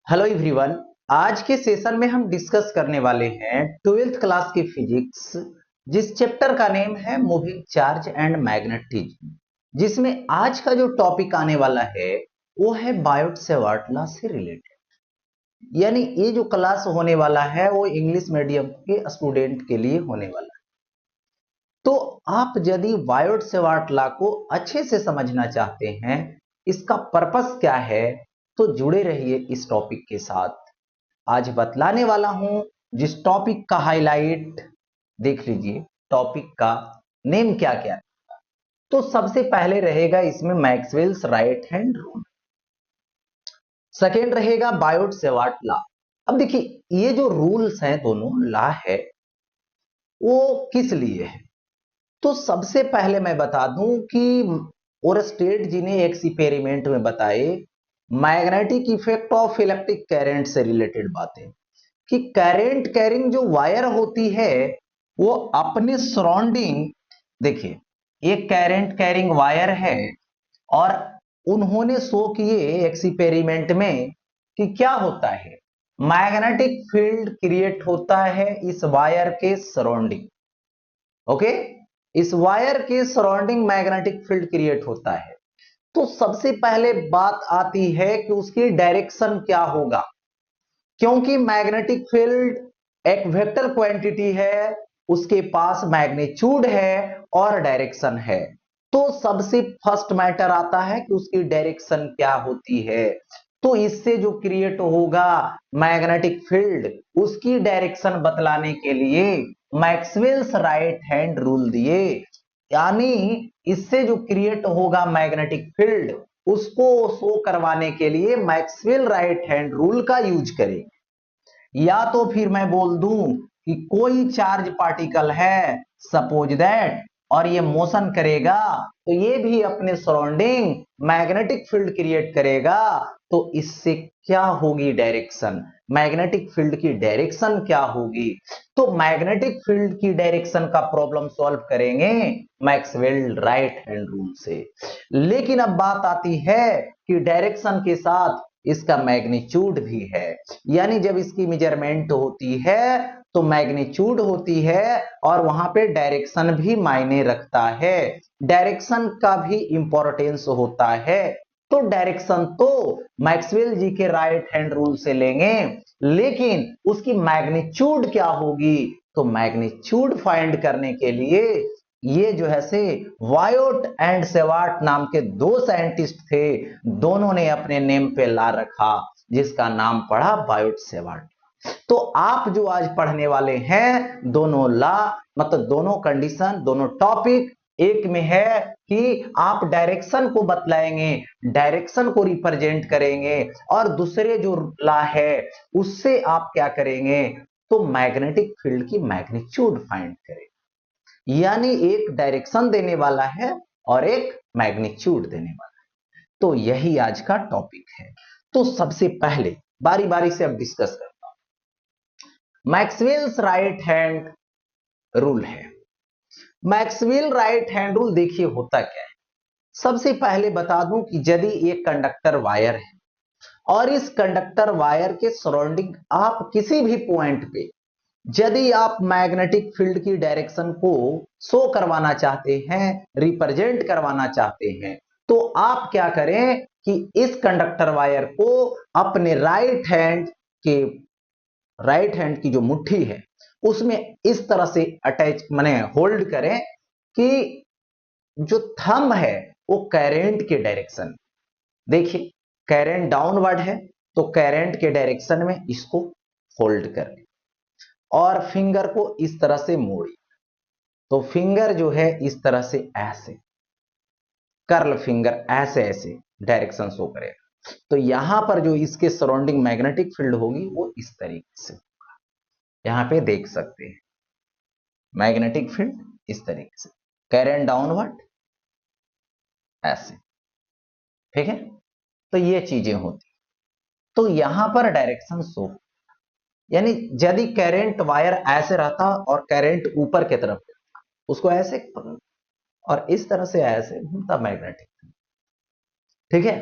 Hello everyone. आज के session में हम डिस्कस करने वाले हैं ट्वेल्थ क्लास की फिजिक्स, जिस चैप्टर का नेम है मूविंग चार्ज एंड मैग्नेटिज्म, जिसमें आज का जो टॉपिक आने वाला है वो है बायोट-सेवर्ट लॉ से रिलेटेड। यानी ये जो क्लास होने वाला है वो इंग्लिश मीडियम के स्टूडेंट के लिए होने वाला है। तो आप यदि बायोट-सेवर्ट लॉ को अच्छे से समझना चाहते हैं, इसका पर्पस क्या है, तो जुड़े रहिए इस टॉपिक के साथ। आज बतलाने वाला हूं जिस टॉपिक का हाईलाइट देख लीजिए, टॉपिक का नेम क्या क्या है। तो सबसे पहले रहेगा इसमें Maxwell's right hand rule, second रहेगा बायोट सेवार्ट लॉ। अब देखिए ये जो रूल्स हैं, दोनों लॉ है, वो किस लिए है। तो सबसे पहले मैं बता दूं कि ओरस्टेड जी ने एक एक्सपेरिमेंट में बताए magnetic effect of electric current से रिलेटेड बातें, कि करंट कैरिंग जो वायर होती है वो अपने सराउंडिंग, देखिए एक करंट कैरिंग वायर है और उन्होंने शो किए एक्सपेरिमेंट में कि क्या होता है, मैग्नेटिक फील्ड क्रिएट होता है इस वायर के सराउंडिंग। ओके, इस वायर के सराउंडिंग मैग्नेटिक फील्ड क्रिएट होता है। तो सबसे पहले बात आती है कि उसकी डायरेक्शन क्या होगा, क्योंकि मैग्नेटिक फील्ड एक वेक्टर क्वांटिटी है, उसके पास मैग्नीट्यूड है और डायरेक्शन है। तो सबसे फर्स्ट मैटर आता है कि उसकी डायरेक्शन क्या होती है। तो इससे जो क्रिएट होगा मैग्नेटिक फील्ड, उसकी डायरेक्शन बतलाने के लिए मैक्सवेल्स राइट हैंड रूल दिए। यानी इससे जो क्रिएट होगा मैग्नेटिक फील्ड, उसको शो करवाने के लिए मैक्सवेल राइट हैंड रूल का यूज करें। या तो फिर मैं बोल दूं कि कोई चार्ज पार्टिकल है, सपोज दैट, और ये मोशन करेगा तो ये भी अपने सराउंडिंग मैग्नेटिक फील्ड क्रिएट करेगा। तो इससे क्या होगी डायरेक्शन, मैग्नेटिक फील्ड की डायरेक्शन क्या होगी। तो मैग्नेटिक फील्ड की डायरेक्शन का प्रॉब्लम सॉल्व करेंगे मैक्सवेल राइट हैंड रूल से। लेकिन अब बात आती है कि डायरेक्शन के साथ इसका मैग्नीट्यूड भी है, यानी जब इसकी मेजरमेंट होती है तो मैग्नीट्यूड होती है और वहां पे डायरेक्शन भी मायने रखता है, डायरेक्शन का भी इंपॉर्टेंस होता है। तो डायरेक्शन तो मैक्सवेल जी के राइट हैंड रूल से लेंगे, लेकिन उसकी मैग्नीट्यूड क्या होगी, तो मैग्नीट्यूड फाइंड करने के लिए ये जो है से वायोट एंड सेवार्ट नाम के दो साइंटिस्ट थे, दोनों ने अपने नेम पे ला रखा, जिसका नाम पड़ा बायोट सेवार्ट। तो आप जो आज पढ़ने वाले हैं दोनों ला, मतलब दोनों कंडीशन, दोनों टॉपिक एक में है कि आप डायरेक्शन को बतलाएंगे, डायरेक्शन को रिप्रेजेंट करेंगे, और दूसरे जो ला है उससे आप क्या करेंगे, तो मैग्नेटिक फील्ड की मैग्नीट्यूड फाइंड करेंगे। यानी एक डायरेक्शन देने वाला है और एक मैग्नीट्यूड देने वाला है। तो यही आज का टॉपिक है। तो सबसे पहले बारी बारी से अब डिस्कस करता हूं, मैक्सवेल्स राइट हैंड रूल है। मैक्सवेल राइट हैंड रूल देखिए होता क्या है। सबसे पहले बता दूं कि यदि एक कंडक्टर वायर है और इस कंडक्टर वायर के सराउंडिंग आप किसी भी पॉइंट पे यदि आप मैग्नेटिक फील्ड की डायरेक्शन को शो करवाना चाहते हैं, रिप्रेजेंट करवाना चाहते हैं, तो आप क्या करें कि इस कंडक्टर वायर को अपने राइट हैंड की जो मुट्ठी है उसमें इस तरह से अटैच माने होल्ड करें कि जो थंब है वो करंट के डायरेक्शन, देखिए करंट डाउनवर्ड है तो करंट के डायरेक्शन में इसको होल्ड कर, और फिंगर को इस तरह से मोड़ी, तो फिंगर जो है इस तरह से ऐसे, कर्ल फिंगर ऐसे ऐसे डायरेक्शन शो करेगा। तो यहां पर जो इसके सराउंडिंग मैग्नेटिक फील्ड होगी वो इस तरीके से, यहां पे देख सकते हैं मैग्नेटिक फील्ड इस तरीके से, करंट डाउनवर्ड ऐसे, ठीक है। तो ये चीजें होती, तो यहां पर डायरेक्शन शो, यानी यदि करंट वायर ऐसे रहता और करंट ऊपर की तरफ, उसको ऐसे और इस तरह से ऐसे घूमता मैग्नेटिक, ठीक है।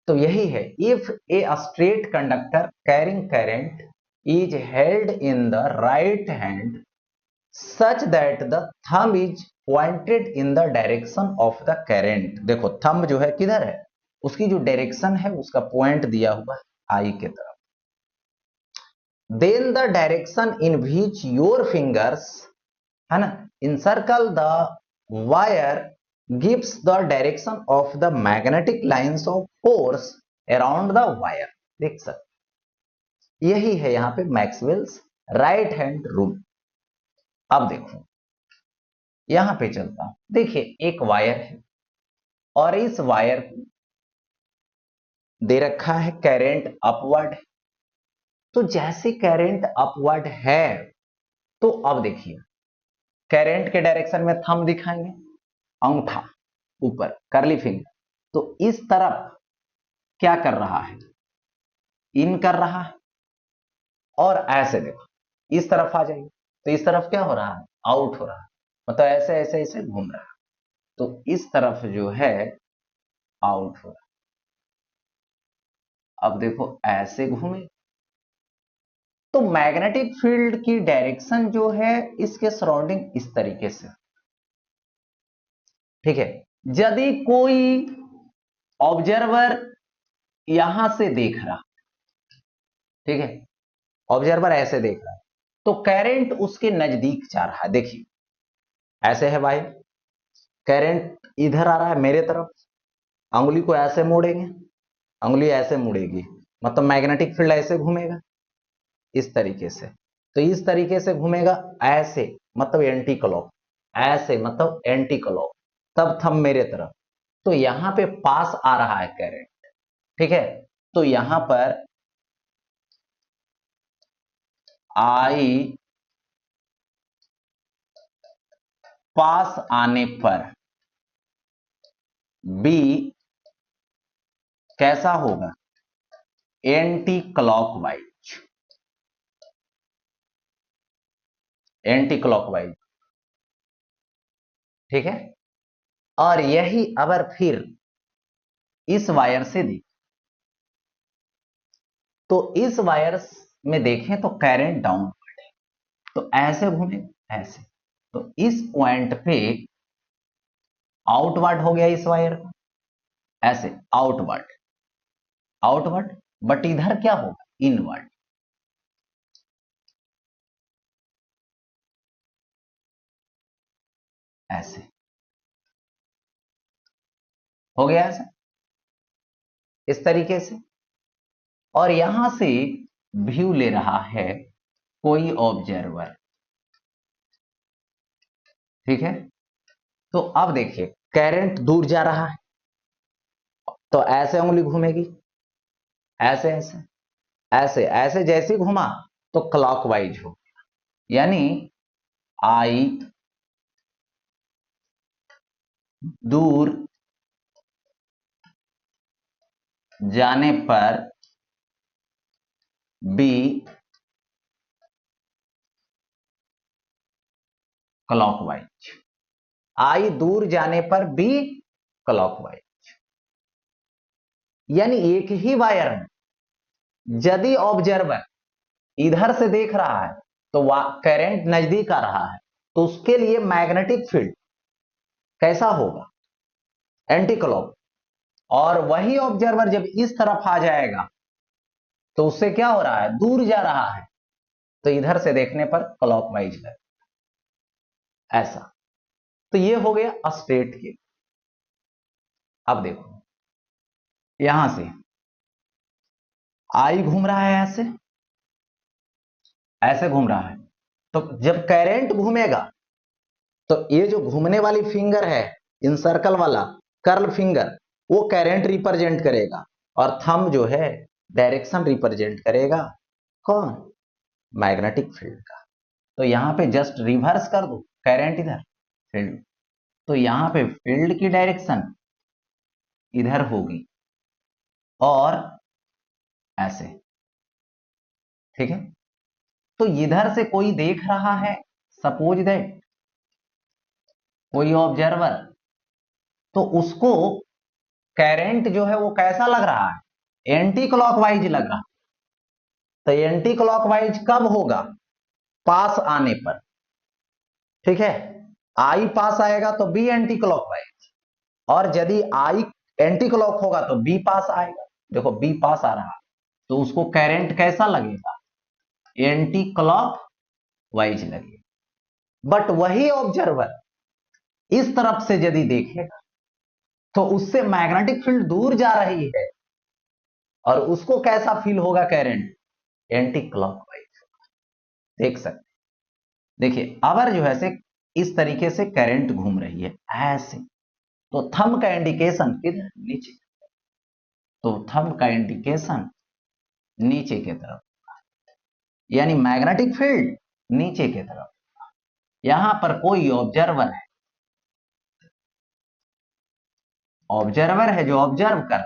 तो यही है, if a straight conductor carrying current is held in the right hand such that the thumb is pointed in the direction of the current. देखो थंब जो है किधर है, उसकी जो डायरेक्शन है उसका पॉइंट दिया हुआ है आई के तरफ। Then the direction in which your fingers, है ना, encircle the wire gives the direction of the magnetic lines of force around the wire। देख सकते, यही है यहां पे मैक्सवेल्स राइट हैंड रूल। अब देखो यहां पे चलता हूं, देखिए एक वायर है और इस वायर को दे रखा है करंट अपवर्ड। तो जैसे करंट अपवर्ड है तो अब देखिए करंट के डायरेक्शन में थंब दिखाएंगे, अंगूठा ऊपर करली फिंगर, तो इस तरफ क्या कर रहा है, इन कर रहा है। और ऐसे देखो इस तरफ आ जाइए तो इस तरफ क्या हो रहा है, आउट हो रहा है, मतलब ऐसे ऐसे ऐसे घूम रहा है। तो इस तरफ जो है आउट हो रहा है। अब देखो ऐसे घूमे तो मैग्नेटिक फील्ड की डायरेक्शन जो है इसके सराउंडिंग इस तरीके से, ठीक है। यदि कोई ऑब्जर्वर यहां से देख रहा, ठीक है, ऑब्जर्वर ऐसे देख रहा है तो करंट उसके नजदीक जा रहा है। देखिए ऐसे है भाई, करंट इधर आ रहा है मेरे तरफ, अंगुली को ऐसे मोड़ेंगे, अंगुली ऐसे मुड़ेगी, मतलब मैग्नेटिक फील्ड ऐसे घूमेगा इस तरीके से। तो इस तरीके से घूमेगा ऐसे, मतलब एंटी क्लॉक, ऐसे मतलब एंटी क्लॉक, तब थंब मेरे तरफ। तो यहां पे पास आ रहा है करंट, ठीक है। तो यहां पर आई पास आने पर बी कैसा होगा, एंटी क्लॉकवाइज, एंटी क्लॉकवाइज, ठीक है। और यही अगर फिर इस वायर से देखें तो इस वायर में देखें तो करंट डाउनवर्ड है, तो ऐसे घूमे ऐसे, तो इस पॉइंट पे आउटवर्ड हो गया इस वायर का, ऐसे आउटवर्ड, आउटवर्ड, बट इधर क्या होगा, इनवर्ड, ऐसे हो गया ऐसे इस तरीके से। और यहां से व्यू ले रहा है कोई ऑब्जर्वर, ठीक है। तो अब देखिए करंट दूर जा रहा है तो ऐसे उंगली घूमेगी, ऐसे ऐसे ऐसे ऐसे, जैसे घुमा तो क्लॉकवाइज हो, यानी आई दूर जाने पर बी क्लॉकवाइज, आई दूर जाने पर बी क्लॉकवाइज। यानी एक ही वायर में यदि ऑब्जर्वर इधर से देख रहा है तो करंट नजदीक आ रहा है, तो उसके लिए मैग्नेटिक फील्ड कैसा होगा, एंटी क्लॉक। और वही ऑब्जर्वर जब इस तरफ आ जाएगा तो उससे क्या हो रहा है, दूर जा रहा है, तो इधर से देखने पर क्लॉकवाइज है, ऐसा। तो ये हो गया स्ट्रेट के। अब देखो यहां से आई घूम रहा है ऐसे, ऐसे घूम रहा है, तो जब करंट घूमेगा तो ये जो घूमने वाली फिंगर है, इन सर्कल वाला कर्ल फिंगर, वो करंट रिप्रेजेंट करेगा और थंब जो है डायरेक्शन रिप्रेजेंट करेगा, कौन, मैग्नेटिक फील्ड का। तो यहां पे जस्ट रिवर्स कर दो, करंट इधर, फील्ड, तो यहां पे फील्ड की डायरेक्शन इधर होगी और ऐसे, ठीक है। तो इधर से कोई देख रहा है, सपोज दैट कोई ऑब्जर्वर, तो उसको करंट जो है वो कैसा लग रहा है, एंटी क्लॉकवाइज लग रहा है। तो एंटी क्लॉकवाइज कब होगा, पास आने पर, ठीक है। आई पास आएगा तो बी एंटी क्लॉकवाइज, और यदि आई एंटी क्लॉक होगा तो बी पास आएगा। देखो बी पास आ रहा है तो उसको करंट कैसा लगेगा, एंटी क्लॉक वाइज लगेगा। बट वही ऑब्जर्वर इस तरफ से यदि देखेगा तो उससे मैग्नेटिक फील्ड दूर जा रही है और उसको कैसा फील होगा करंट, एंटी क्लॉकवाइज। देख सकते, देखिए अगर जो है से इस तरीके से करंट घूम रही है ऐसे, तो थंब का इंडिकेशन किधर, नीचे। तो थंब का इंडिकेशन नीचे की तरफ, यानी मैग्नेटिक फील्ड नीचे की तरफ। यहां पर कोई ऑब्जर्वर है जो ऑब्जर्व कर,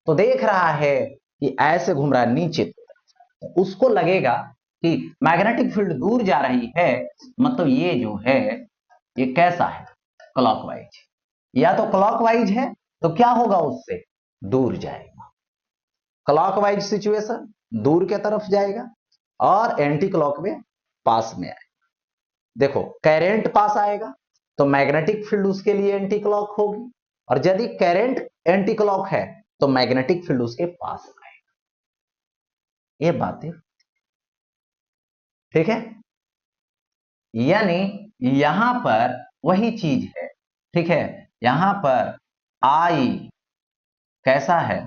तो देख रहा है कि ऐसे घूम रहा है नीचे की तरफ, तो उसको लगेगा कि मैग्नेटिक फील्ड दूर जा रही है, मतलब ये जो है ये कैसा है, क्लॉकवाइज। या तो क्लॉकवाइज है तो क्या होगा, उससे दूर जाएगा। क्लॉकवाइज सिचुएशन दूर की तरफ जाएगा और एंटी क्लॉक में पास में आएगा। देखो करंट पास आएगा तो मैग्नेटिक फील्ड उसके लिए एंटी क्लॉक होगी, और यदि करंट एंटी क्लॉक है तो मैग्नेटिक फील्ड उसके पास आएगा। ये बात है, ठीक है। यानी यहां पर वही चीज है, ठीक है। यहां पर आई कैसा है,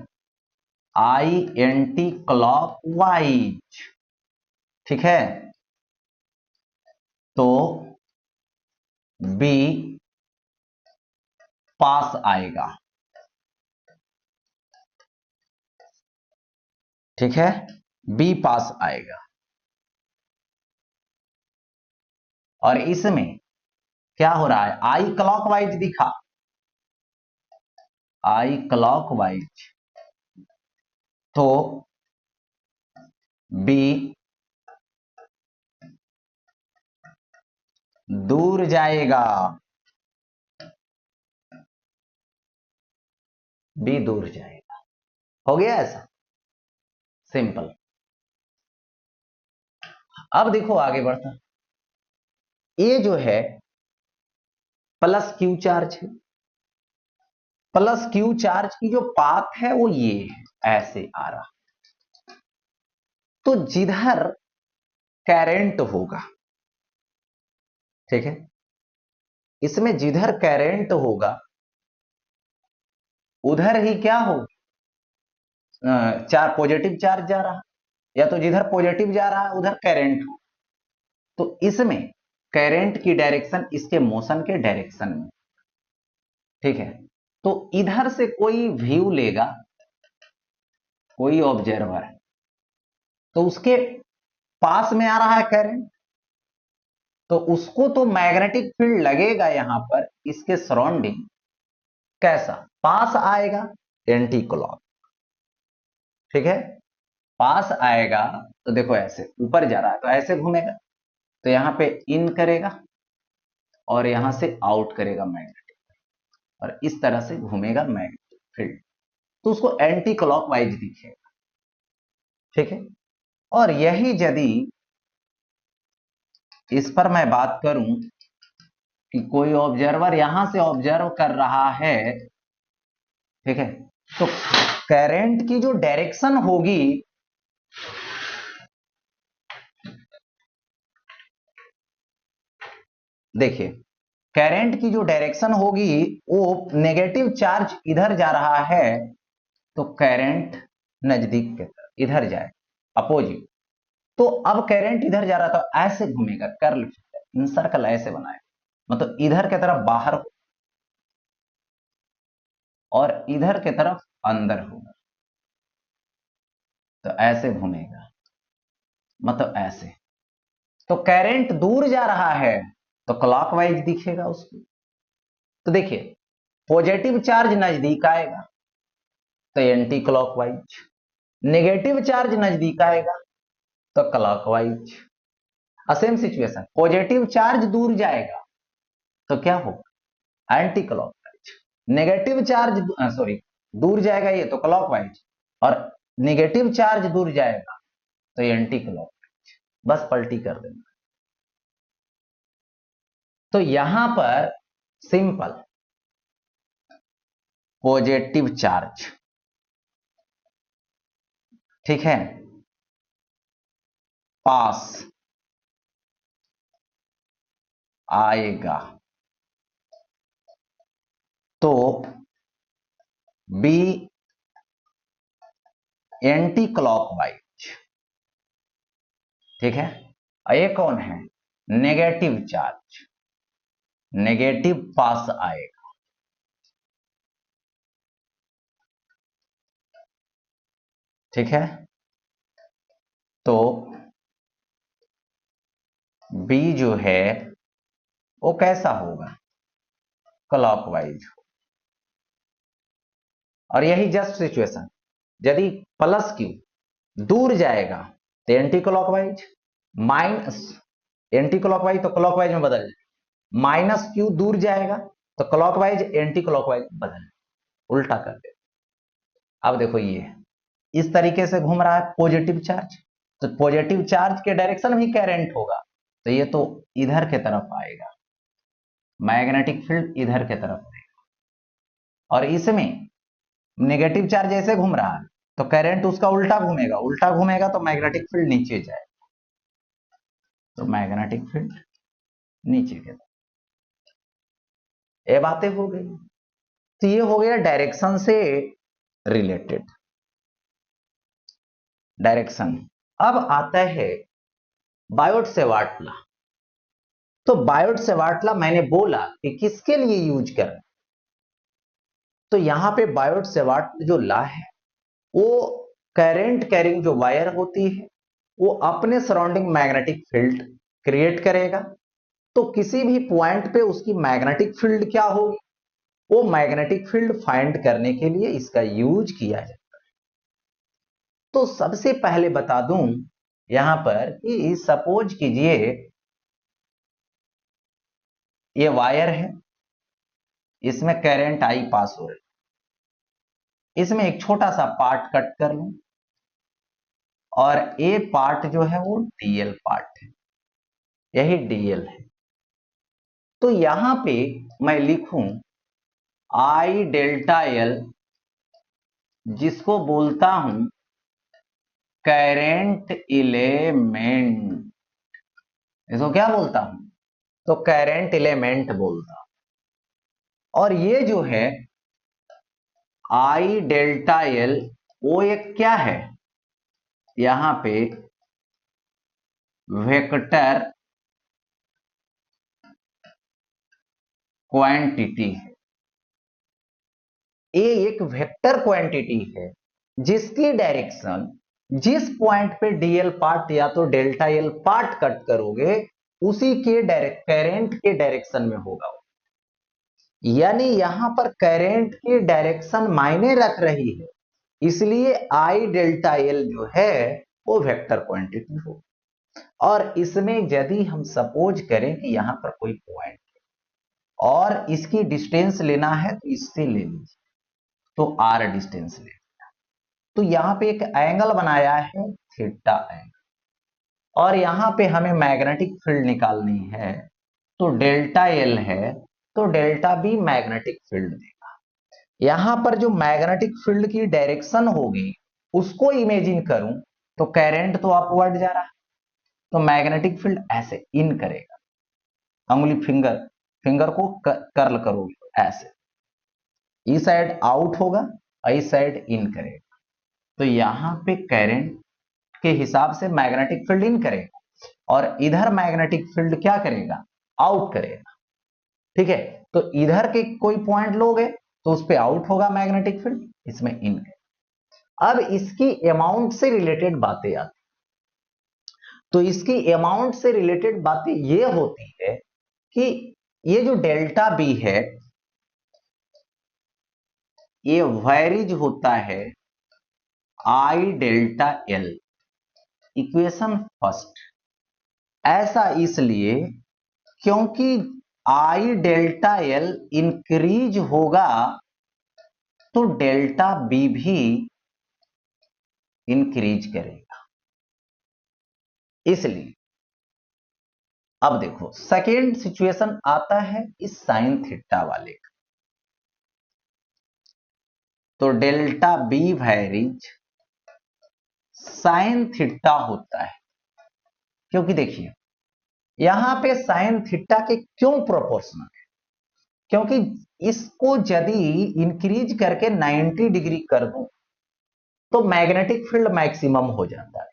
आई एंटी क्लॉक वाइज, ठीक है। तो बी पास आएगा, ठीक है, बी पास आएगा। और इसमें क्या हो रहा है, आई क्लॉकवाइज दिखा, आई क्लॉकवाइज, तो बी दूर जाएगा, बी दूर जाएगा। हो गया ऐसा, सिंपल। अब देखो आगे बढ़ता, ये जो है प्लस क्यू चार्ज है। प्लस क्यू चार्ज की जो पाथ है वो ये है, ऐसे आ रहा। तो जिधर करंट होगा, ठीक है, इसमें जिधर करंट होगा उधर ही क्या होगा, चार पॉजिटिव चार्ज जा रहा, या तो जिधर पॉजिटिव जा रहा है उधर करंट हो, तो इसमें करंट की डायरेक्शन इसके मोशन के डायरेक्शन में, ठीक है। तो इधर से कोई व्यू लेगा, कोई ऑब्जर्वर है, तो उसके पास में आ रहा है करंट, तो उसको तो मैग्नेटिक फील्ड लगेगा यहां पर इसके सराउंडिंग, कैसा, पास आएगा, एंटी क्लॉक, ठीक है। पास आएगा तो देखो ऐसे ऊपर जा रहा है तो ऐसे घूमेगा, तो यहां पे इन करेगा और यहां से आउट करेगा मैग्नेटिक, और इस तरह से घूमेगा मैग्नेटिक फील्ड, तो उसको एंटी क्लॉकवाइज दिखेगा, ठीक है। और यही यदि इस पर मैं बात करूं कि कोई ऑब्जर्वर यहां से ऑब्जर्व कर रहा है, ठीक है, तो करंट की जो डायरेक्शन होगी, देखिए करंट की जो डायरेक्शन होगी वो नेगेटिव चार्ज इधर जा रहा है, तो करंट नजदीक के तरफ इधर जाए, अपोजिट। तो अब करंट इधर जा रहा था, ऐसे घूमेगा, कर्ल इन सर्कल ऐसे बनाए, मतलब इधर के तरफ बाहर हो और इधर के तरफ अंदर होगा, तो ऐसे घूमेगा, मतलब ऐसे। तो करंट दूर जा रहा है तो क्लॉकवाइज दिखेगा उसको। तो देखिए पॉजिटिव चार्ज नजदीक आएगा तो एंटी क्लॉकवाइज, नेगेटिव चार्ज नजदीक आएगा तो clockwise. Same situation, positive charge दूर जाएगा तो क्या होगा, anti clockwise. Negative charge sorry दूर जाएगा ये तो क्लॉकवाइज, और नेगेटिव चार्ज दूर जाएगा तो ये एंटी क्लॉकवाइज। बस पलटी कर देना। तो यहां पर सिंपल पॉजिटिव चार्ज, ठीक है, पास आएगा तो बी एंटी क्लॉकवाइज, ठीक है। और ये कौन है, नेगेटिव चार्ज, नेगेटिव पास आएगा, ठीक है। तो बी जो है वो कैसा होगा, क्लॉकवाइज। और यही जस्ट सिचुएशन, यदि प्लस क्यू दूर जाएगा तो anti clockwise, minus anti clockwise तो क्लॉकवाइज में बदल जाएगा, माइनस क्यू दूर जाएगा तो क्लॉकवाइज एंटी क्लॉकवाइज बदल, उल्टा कर दे। अब देखो ये इस तरीके से घूम रहा है पॉजिटिव चार्ज, तो पॉजिटिव चार्ज के डायरेक्शन में करंट होगा, तो ये तो इधर के तरफ आएगा, मैग्नेटिक फील्ड इधर के तरफ आएगा। और इसमें नेगेटिव चार्ज ऐसे घूम रहा है तो करंट उसका उल्टा घूमेगा, उल्टा घूमेगा तो मैग्नेटिक फील्ड नीचे जाएगा, तो मैग्नेटिक फील्ड नीचे के तरफ। ये बातें हो गई। तो ये हो गया डायरेक्शन से रिलेटेड, डायरेक्शन। अब आता है बायोट सेवार्ट लॉ। तो बायोट सेवार्ट लॉ मैंने बोला कि किसके लिए यूज कर, तो यहां पे बायोट सेवार्ट जो लॉ है वो करंट कैरिंग जो वायर होती है वो अपने सराउंडिंग मैग्नेटिक फील्ड क्रिएट करेगा, तो किसी भी पॉइंट पे उसकी मैग्नेटिक फील्ड क्या होगी, वो मैग्नेटिक फील्ड फाइंड करने के लिए इसका यूज किया जाता है। तो सबसे पहले बता दूं यहां पर कि सपोज कीजिए ये वायर है, इसमें करंट आई पास हो रही, इसमें एक छोटा सा पार्ट कट कर लूं और ए पार्ट जो है वो डीएल पार्ट है, यही डीएल है। तो यहां पे मैं लिखूं आई डेल्टा एल, जिसको बोलता हूं करंट एलिमेंट, इसको क्या बोलता हूं, तो करंट एलिमेंट बोलता हूं। और ये जो है आई डेल्टा एल वो एक क्या है, यहां पे वेक्टर क्वांटिटी है, ये एक वेक्टर क्वांटिटी है जिसकी डायरेक्शन जिस पॉइंट पे डीएल पार्ट या तो डेल्टा एल पार्ट कट करोगे उसी के करंट के डायरेक्शन में होगा। यानी यहां पर करंट की डायरेक्शन मायने रख रही है, इसलिए आई डेल्टा एल जो है वो वेक्टर क्वांटिटी हो। और इसमें यदि हम सपोज करें कि यहां पर कोई पॉइंट और इसकी डिस्टेंस लेना है तो इससे ले लीजिए, तो आर डिस्टेंस ले, तो यहां पे एक एंगल बनाया है थीटा एंगल, और यहां पे हमें मैग्नेटिक फील्ड निकालनी है, तो डेल्टा एल है तो डेल्टा बी मैग्नेटिक फील्ड देगा। यहां पर जो मैग्नेटिक फील्ड की डायरेक्शन होगी उसको इमेजिन करूं तो करंट तो अपवर्ड जा रहा है, तो मैग्नेटिक फील्ड ऐसे इन करेगा, अंगुली फिंगर फिंगर को कर्ल करोगे ऐसे, इस साइड आउट होगा इस साइड इन करेगा, तो यहां पे करंट के हिसाब से मैग्नेटिक फील्ड इन करेगा और इधर मैग्नेटिक फील्ड क्या करेगा, आउट करेगा, ठीक है। तो इधर के कोई पॉइंट लोगे तो उस पर आउट होगा मैग्नेटिक फील्ड, इसमें इन। अब इसकी अमाउंट से रिलेटेड बातें आती, तो इसकी अमाउंट से रिलेटेड बातें ये होती है कि ये जो डेल्टा बी है ये वैरिज होता है आई डेल्टा एल, इक्वेशन फर्स्ट। ऐसा इसलिए क्योंकि आई डेल्टा एल इंक्रीज होगा तो डेल्टा बी भी इंक्रीज करेगा। इसलिए अब देखो सेकेंड सिचुएशन आता है इस साइन थीटा वाले का। तो delta B varies sign theta होता है, क्योंकि देखिए यहां पे साइन थीटा के क्यों प्रोपोर्शनल है, क्योंकि इसको यदि इंक्रीज करके 90 डिग्री कर दूं तो मैग्नेटिक फील्ड मैक्सिमम हो जाता है,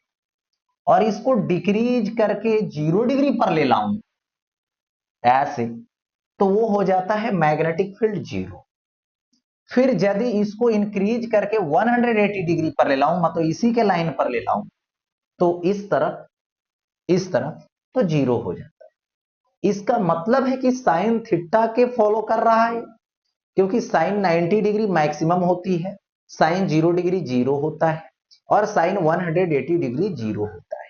और इसको डिक्रीज करके 0 डिग्री पर ले लाऊं ऐसे तो वो हो जाता है मैग्नेटिक फील्ड 0। फिर यदि इसको इंक्रीज करके 180 डिग्री पर ले लाऊं, मतलब इसी के लाइन पर ले लाऊं, तो इस तरफ तो 0 हो जाता है। इसका मतलब है कि साइन थीटा के फॉलो कर रहा है, क्योंकि साइन 90 डिग्री मैक्सिमम होती है, साइन 0 डिग्री 0 होता है, और साइन 180 डिग्री 0 होता है।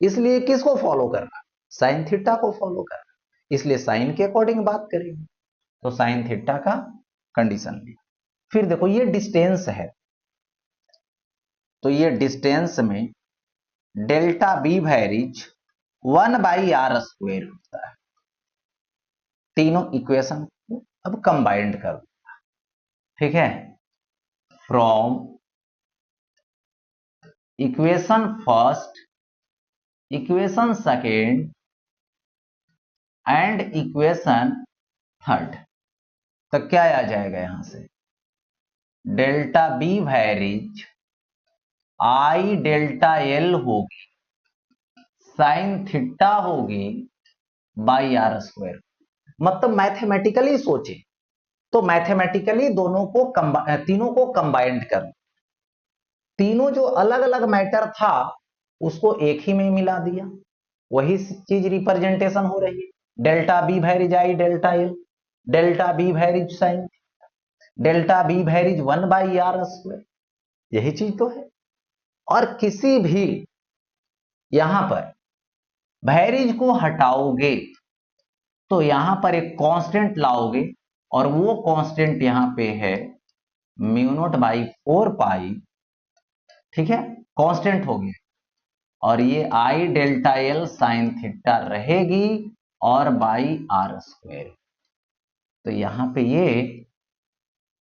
इसलिए किसको फॉलो करना, साइन थीटा को फॉलो करना, इसलिए साइन के अकॉर्डिंग बात करेंगे। तो साइन थीटा का कंडीशन लिया। फिर देखो ये डिस्टेंस है, तो ये डिस्टेंस में डेल्टा बी वैरिज 1/r² होता है। तीनों इक्वेशन को अब कंबाइंड कर, ठीक है, from equation first, equation second and equation third. तो क्या आ जाएगा यहां से, delta B varies I delta L होगी, साइन थीटा होगी बाई r²। मतलब मैथमेटिकली सोचे तो मैथमेटिकली तीनों को कंबाइंड कर, तीनों जो अलग अलग मैटर था उसको एक ही में मिला दिया, वही चीज रिप्रेजेंटेशन हो रही है। Delta B varies I delta L, delta B varies sine, delta B varies 1/r², यही चीज तो है। और किसी भी यहां पर वैरिज को हटाओगे तो यहां पर एक कांस्टेंट लाओगे, और वो कांस्टेंट यहां पे है μ0/4π, ठीक है, कांस्टेंट हो गया, और ये I delta L sine theta रहेगी और बाई r²। तो यहां पे ये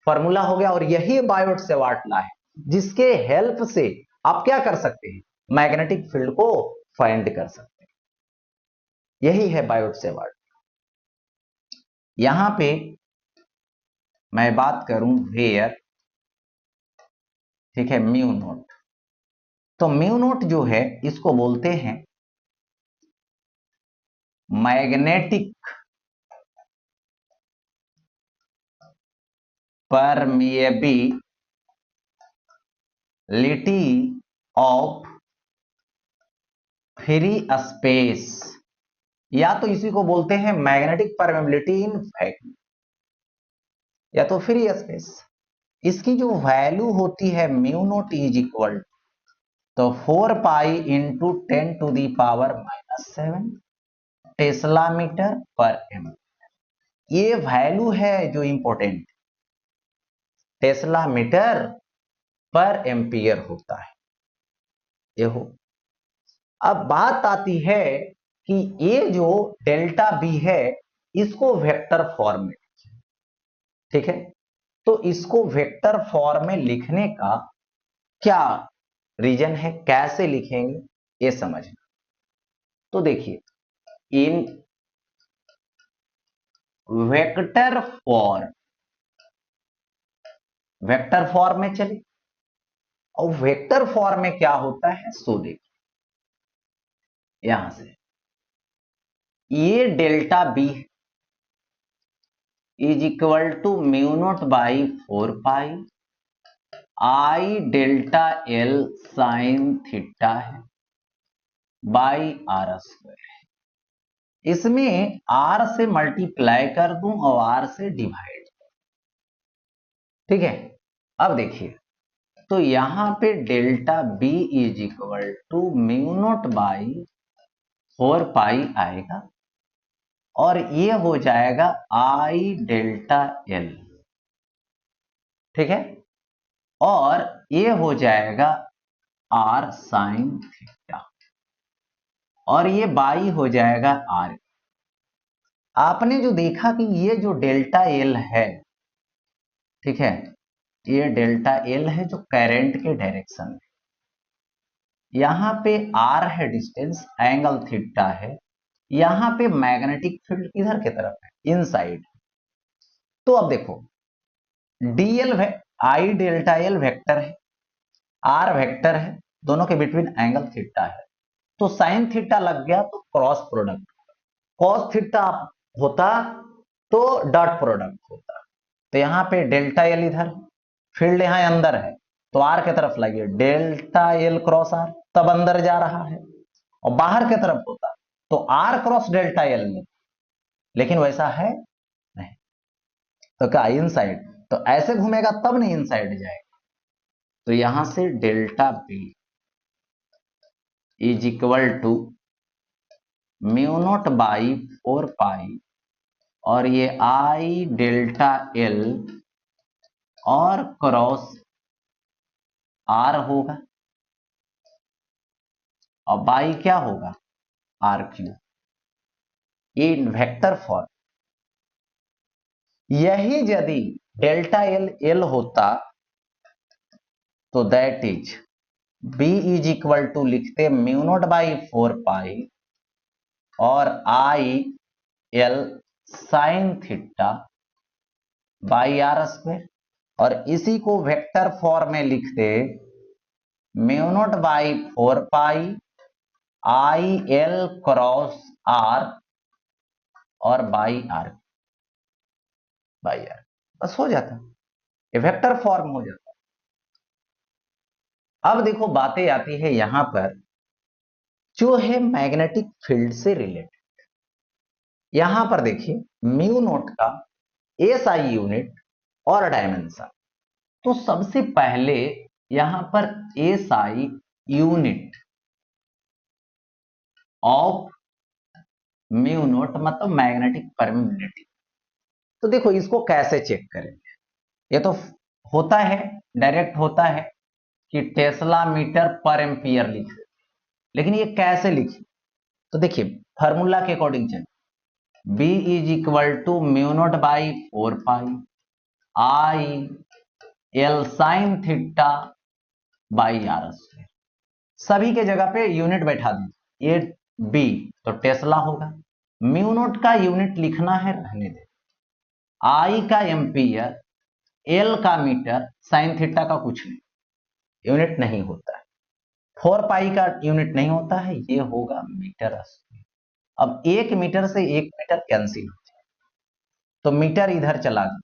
फॉर्मूला हो गया, और यही बायोट सेवार्ट लॉ है जिसके हेल्प से आप क्या कर सकते हैं, मैग्नेटिक फील्ड को फाइंड कर सकते हैं। यही है बायोट सेवार्ट। यहां पे मैं बात करूं वेयर, ठीक है, म्यू नोट। तो म्यू नोट जो है इसको बोलते हैं magnetic permeability of free space, या तो इसी को बोलते हैं मैग्नेटिक परमेबिलिटी इन वैक्यूम, या तो फ्री स्पेस। इसकी जो वैल्यू होती है म्यू नोट इज इक्वल तो 4π इंटू 10⁻⁻7 टेस्ला मीटर पर एम। ये वैल्यू है जो इंपॉर्टेंट, टेस्ला मीटर पर एम्पियर होता है ये हो। अब बात आती है कि ये जो डेल्टा बी है इसको वेक्टर फॉर्म में, ठीक है, तो इसको वेक्टर फॉर्म में लिखने का क्या रीजन है, कैसे लिखेंगे ये समझना। तो देखिए इन वेक्टर फॉर्म में चले, और वेक्टर फॉर्म में क्या होता है सो देखिए यहां से ये delta B is equal to μ0/4π I delta L sine theta है बाई r²। इसमें r से मल्टीप्लाई कर दूं और r से डिवाइड, ठीक है। अब देखिए तो यहां पे delta B is equal to μ0/4π आएगा, और ये हो जाएगा आई डेल्टा एल, ठीक है, और ये हो जाएगा आर साइन थीटा, और ये बाई हो जाएगा आर। आपने जो देखा कि ये जो डेल्टा एल है, ठीक है, ये डेल्टा एल है जो करंट के डायरेक्शन में, यहां पे आर है डिस्टेंस, एंगल थीटा है, यहां पे मैग्नेटिक फील्ड किधर की तरफ है, इनसाइड। तो अब देखो डीएल आई डेल्टा एल वेक्टर है, आर वेक्टर है, दोनों के बिटवीन एंगल थीटा है, तो साइन थीटा लग गया तो क्रॉस प्रोडक्ट, कॉस थीटा होता तो डॉट प्रोडक्ट होता। तो यहां पे डेल्टा एल इधर, फील्ड यहां अंदर है, तो आर की तरफ लाइए डेल्टा एल क्रॉस आर, तब अंदर जा रहा है, और बाहर की तरफ होता तो आर क्रॉस डेल्टा एल में, लेकिन वैसा है नहीं। तो क्या इनसाइड, तो ऐसे घूमेगा तब नहीं इनसाइड जाएगा। तो यहां से delta B is equal to mu naught by 4 pi, और ये आई डेल्टा एल और क्रॉस आर होगा, और बाई क्या होगा आर क्यू, ये वेक्टर फॉर्म। यही यदि डेल्टा एल एल होता तो that is B is equal to लिखते म्यू नॉट बाई 4 पाई और I L sine theta by R square, और इसी को वेक्टर फॉर्म में लिखते mu naught by 4 pi I L cross R और बाई आर, बस हो जाता, ये वेक्टर फॉर्म हो जाता। अब देखो बातें आती है यहां पर जो है मैग्नेटिक फील्ड से रिलेटेड। यहां पर देखिए म्यू नोट का एसआई यूनिट और डायमेंशन। तो सबसे पहले यहां पर SI unit of mu naught मतलब मैग्नेटिक परमिबिलिटी। तो देखो इसको कैसे चेक करेंगे, ये तो होता है डायरेक्ट होता है कि टेस्ला मीटर पर एम्पियर लिख, लेकिन ये कैसे लिखे, तो देखिए फार्मूला के अकॉर्डिंग चलिए, B is equal to mu naught by 4 pi I L sine theta by R square. सभी के जगह पे यूनिट बैठा दीजिए, ये बी तो टेस्ला होगा, म्यू नॉट का यूनिट लिखना है रहने दे, आई का एम्पियर, एल का मीटर, साइन थीटा का कुछ नहीं, यूनिट नहीं होता है, 4 पाई का यूनिट नहीं होता है, ये होगा मीटर स्क्वायर। अब 1 मीटर से 1 मीटर कैंसिल हो जाए, तो मीटर इधर चला गया,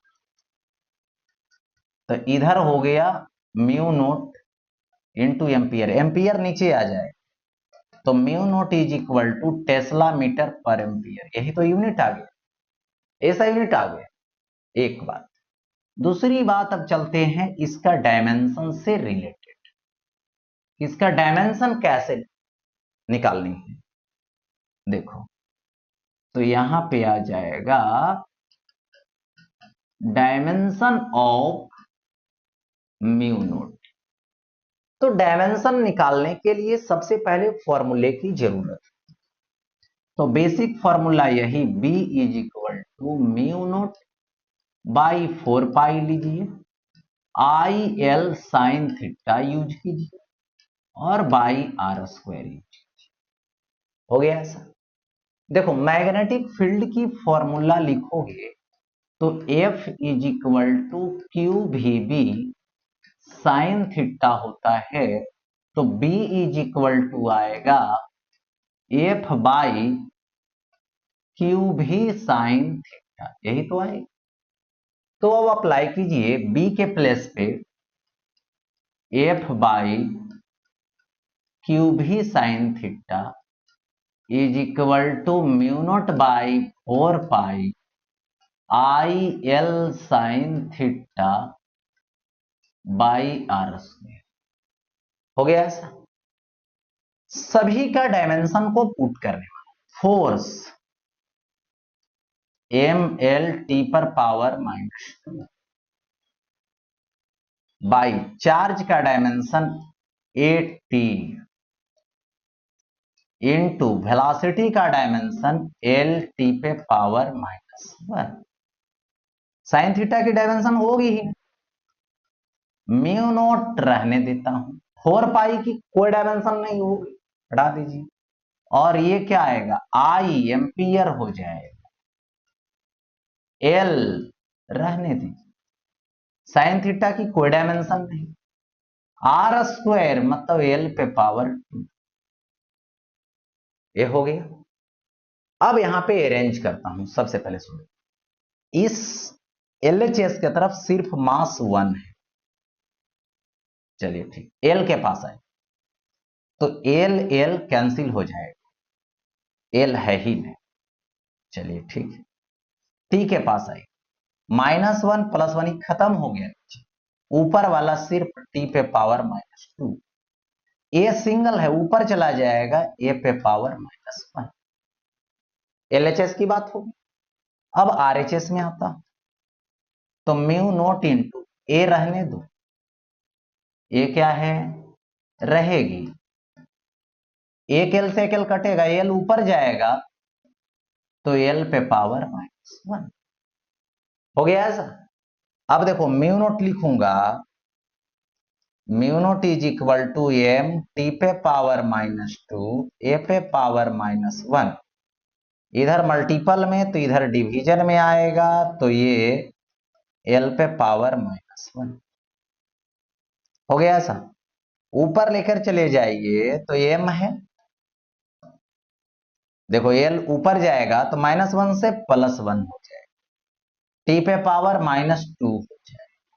तो इधर हो गया mu naught into ampere, ampere नीचे आ जाए, तो mu naught is equal to tesla metre पर एम्पियर, यही तो यूनिट आ गया, ऐसा यूनिट आ गया। एक बात, दूसरी बात अब चलते हैं इसका डायमेंशन से रिलेटेड, इसका डायमेंशन कैसे निकालनी है। देखो तो यहां पे आ जाएगा डायमेंशन ऑफ म्यू नोट। तो डायमेंशन निकालने के लिए सबसे पहले फॉर्मूले की जरूरत है, तो बेसिक फॉर्मूला यही b is equal to mu naught by 4 pi लीजिए, I L sine theta use कीजिए और बाई आर स्क्वायर यूज कीजिए, हो गया ऐसा। देखो मैग्नेटिक फील्ड की फॉर्मूला लिखोगे तो F is equal to q v B sine theta होता है, तो B इज इक्वल टू आएगा F by q v sine theta, यही तो आएगा। तो अब अप्लाई कीजिए B के प्लेस पे F by q v sine theta is equal to mu naught by 4 pi I L sine theta by R square, हो गया ऐसा। सभी का डायमेंशन को पुट करने वाला फोर्स एम एल टी पर पावर -2 बाई चार्ज का डायमेंशन 8t इंटू वेलोसिटी का डायमेंशन एल टी पे पावर -1। साइन थीटा की डायमेंशन होगी ही, म्यू नॉट रहने देता हूं, 4 पाई की कोई डायमेंशन नहीं होगी, हटा दीजिए, और ये क्या आएगा, आई एम्पियर हो जाएगा, एल रहने दीजिए, साइन थीटा की कोई डायमेंशन नहीं, आर स्क्वायर मतलब एल पे पावर 2, ये हो गया। अब यहां पे अरेंज करता हूं, सबसे पहले सुनो, इस एलएचएस की तरफ सिर्फ मास 1 है, चलिए ठीक, एल के पास आए तो एल एल कैंसिल हो जाएगा, एल है ही नहीं, चलिए ठीक है, टी के पास आई -1 +1 खत्म हो गया, ऊपर वाला सिर्फ टी पे पावर -2, ए सिंगल है ऊपर चला जाएगा, ए पे पावर -1, एलएचएस की बात होगी। अब आरएचएस में आता हूं, तो म्यू नॉट इंटू ए रहने दो, ये क्या है, रहेगी, एक एल से एक एल कटेगा, एल ऊपर जाएगा तो एल पे पावर -1 हो गया ऐसा। अब देखो म्यू नॉट लिखूंगा, mu naught is equal to M T पे पावर -2 ए पे पावर -1, इधर मल्टीपल में तो इधर डिवीजन में आएगा, तो ये एल पे पावर -1 हो गया ऐसा। ऊपर लेकर चले जाइए तो एम है, देखो एल ऊपर जाएगा तो -1 से +1 हो जाएगा, टी पे पावर -2 हो जाएगा,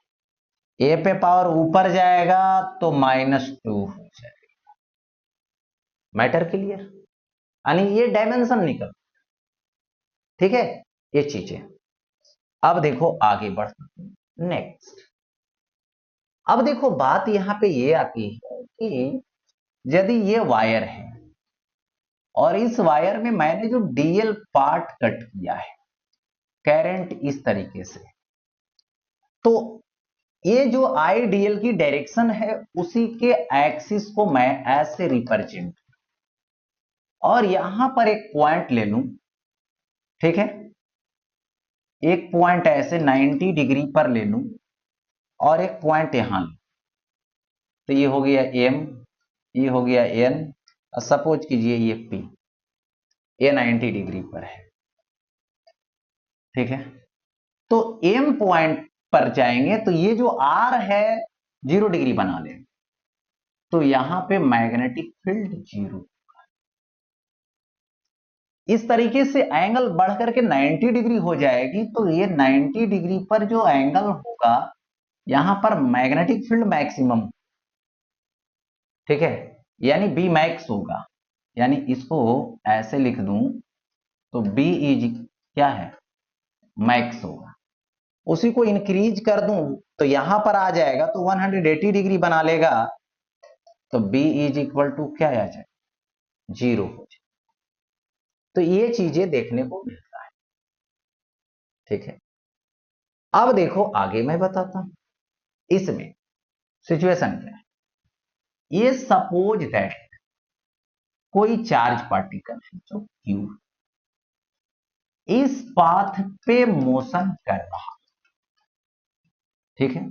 ए पे पावर ऊपर जाएगा तो -2 हो जाएगा, मैटर क्लियर, यानी ये डायमेंशन निकल, ठीक है, ये चीजें। अब देखो आगे बढ़ते हैं, नेक्स्ट, अब देखो बात यहां पे ये आती है कि यदि ये वायर है और इस वायर में मैंने जो डीएल पार्ट कट किया है, करंट इस तरीके से, तो ये जो आईडीएल की डायरेक्शन है उसी के एक्सिस को मैं ऐसे रिप्रेजेंट, और यहां पर एक पॉइंट ले लूं, ठीक है, एक पॉइंट ऐसे 90 डिग्री पर ले लूं और एक पॉइंट यहां लूं, तो ये हो गया एम, ये हो गया एन, और सपोज कीजिए ये पी, ये 90 डिग्री पर है, ठीक है, तो एम पॉइंट पर जाएंगे तो ये जो आर है 0 डिग्री बना लेंगे, तो यहां पे मैग्नेटिक फील्ड 0, इस तरीके से एंगल बढ़ करके 90 डिग्री हो जाएगी, तो ये 90 डिग्री पर जो एंगल होगा यहां पर मैग्नेटिक फील्ड मैक्सिमम, ठीक है, यानी बी मैक्स होगा, यानी इसको ऐसे लिख दूं तो बी इज क्या है, मैक्स होगा, उसी को इंक्रीज कर दूं तो यहां पर आ जाएगा तो 180 डिग्री बना लेगा, तो बी इज इक्वल टू क्या आ जाए, 0 हो जाए, तो ये चीजें देखने को मिलता है, ठीक है। अब देखो आगे मैं बताता हूं, इसमें सिचुएशन क्या है, ये सपोज दैट कोई चार्ज पार्टिकल है जो क्यू इस पाथ पे मोशन कर रहा, ठीक है,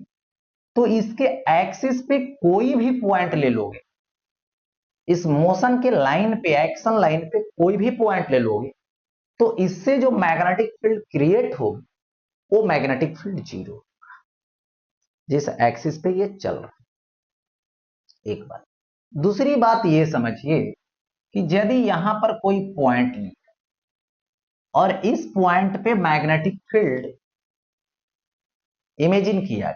तो इसके एक्सिस पे कोई भी पॉइंट ले लोगे, इस मोशन के लाइन पे, एक्शन लाइन पे कोई भी पॉइंट ले लोगे, तो इससे जो मैग्नेटिक फील्ड क्रिएट होगी वो मैग्नेटिक फील्ड 0, जिस एक्सिस पे ये चल रहा है, एक बात। दूसरी बात ये समझिए कि यदि यहां पर कोई पॉइंट लिया और इस पॉइंट पे मैग्नेटिक फील्ड इमेजिन किया,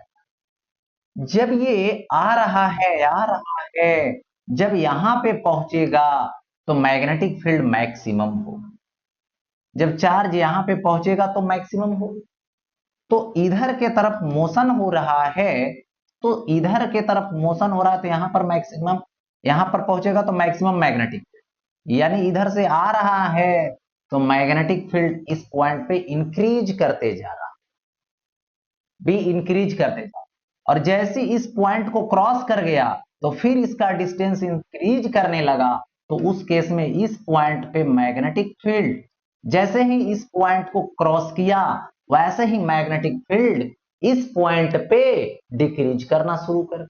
जब ये आ रहा है, जब यहां पे पहुंचेगा तो मैग्नेटिक फील्ड मैक्सिमम होगा, जब चार्ज यहां पे पहुंचेगा तो मैक्सिमम होगा, तो इधर के तरफ मोशन हो रहा है, तो इधर के तरफ मोशन हो रहा है तो यहां पर मैक्सिमम, यहां पर पहुंचेगा तो मैक्सिमम मैग्नेटिक, यानी इधर से आ रहा है तो मैग्नेटिक फील्ड इस पॉइंट पे इंक्रीज करते जा रहा, भी इंक्रीज करते जा, और जैसे इस पॉइंट को क्रॉस कर गया तो फिर इसका डिस्टेंस इंक्रीज करने लगा। तो उस केस में इस पॉइंट पे मैग्नेटिक फील्ड जैसे ही इस पॉइंट को क्रॉस किया वैसे ही मैग्नेटिक फील्ड इस पॉइंट पे डिक्रीज करना शुरू कर,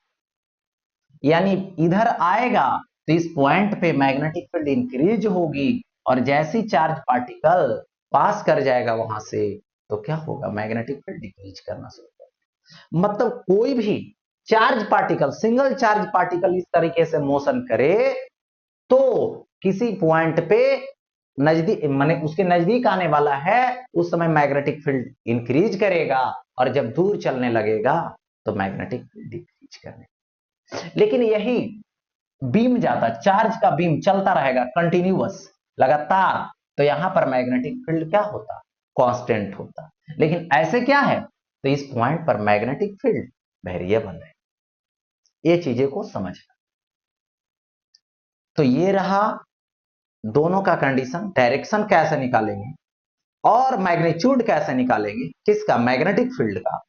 यानी इधर आएगा तो इस पॉइंट पे मैग्नेटिक फील्ड इंक्रीज होगी, और जैसी चार्ज पार्टिकल पास कर जाएगा वहां से तो क्या होगा, मैग्नेटिक फील्ड डिक्रीज करना शुरू कर। मतलब कोई भी charge particle, single charge particle इस तरीके से मोशन करे तो किसी पॉइंट पे नजदीक माने उसके नजदीक आने वाला है उस समय मैग्नेटिक फील्ड इंक्रीज करेगा, और जब दूर चलने लगेगा तो मैग्नेटिक फील्ड डिक्रीज करेगा। लेकिन यही बीम जाता, चार्ज का बीम चलता रहेगा कंटिन्यूअस लगातार, तो यहां पर मैग्नेटिक फील्ड क्या होता, कांस्टेंट होता। लेकिन ऐसे क्या है, तो इस पॉइंट पर मैग्नेटिक फील्ड वेरिएबल है। ये चीजें को समझना। तो ये रहा दोनों का कंडीशन, डायरेक्शन कैसे निकालेंगे और मैग्नीट्यूड कैसे निकालेंगे, किसका, मैग्नेटिक फील्ड का,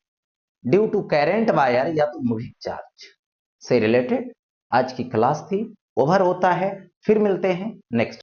ड्यू टू करंट वायर या तो मूविंग चार्ज से रिलेटेड आज की क्लास थी। ओवर होता है, फिर मिलते हैं नेक्स्ट।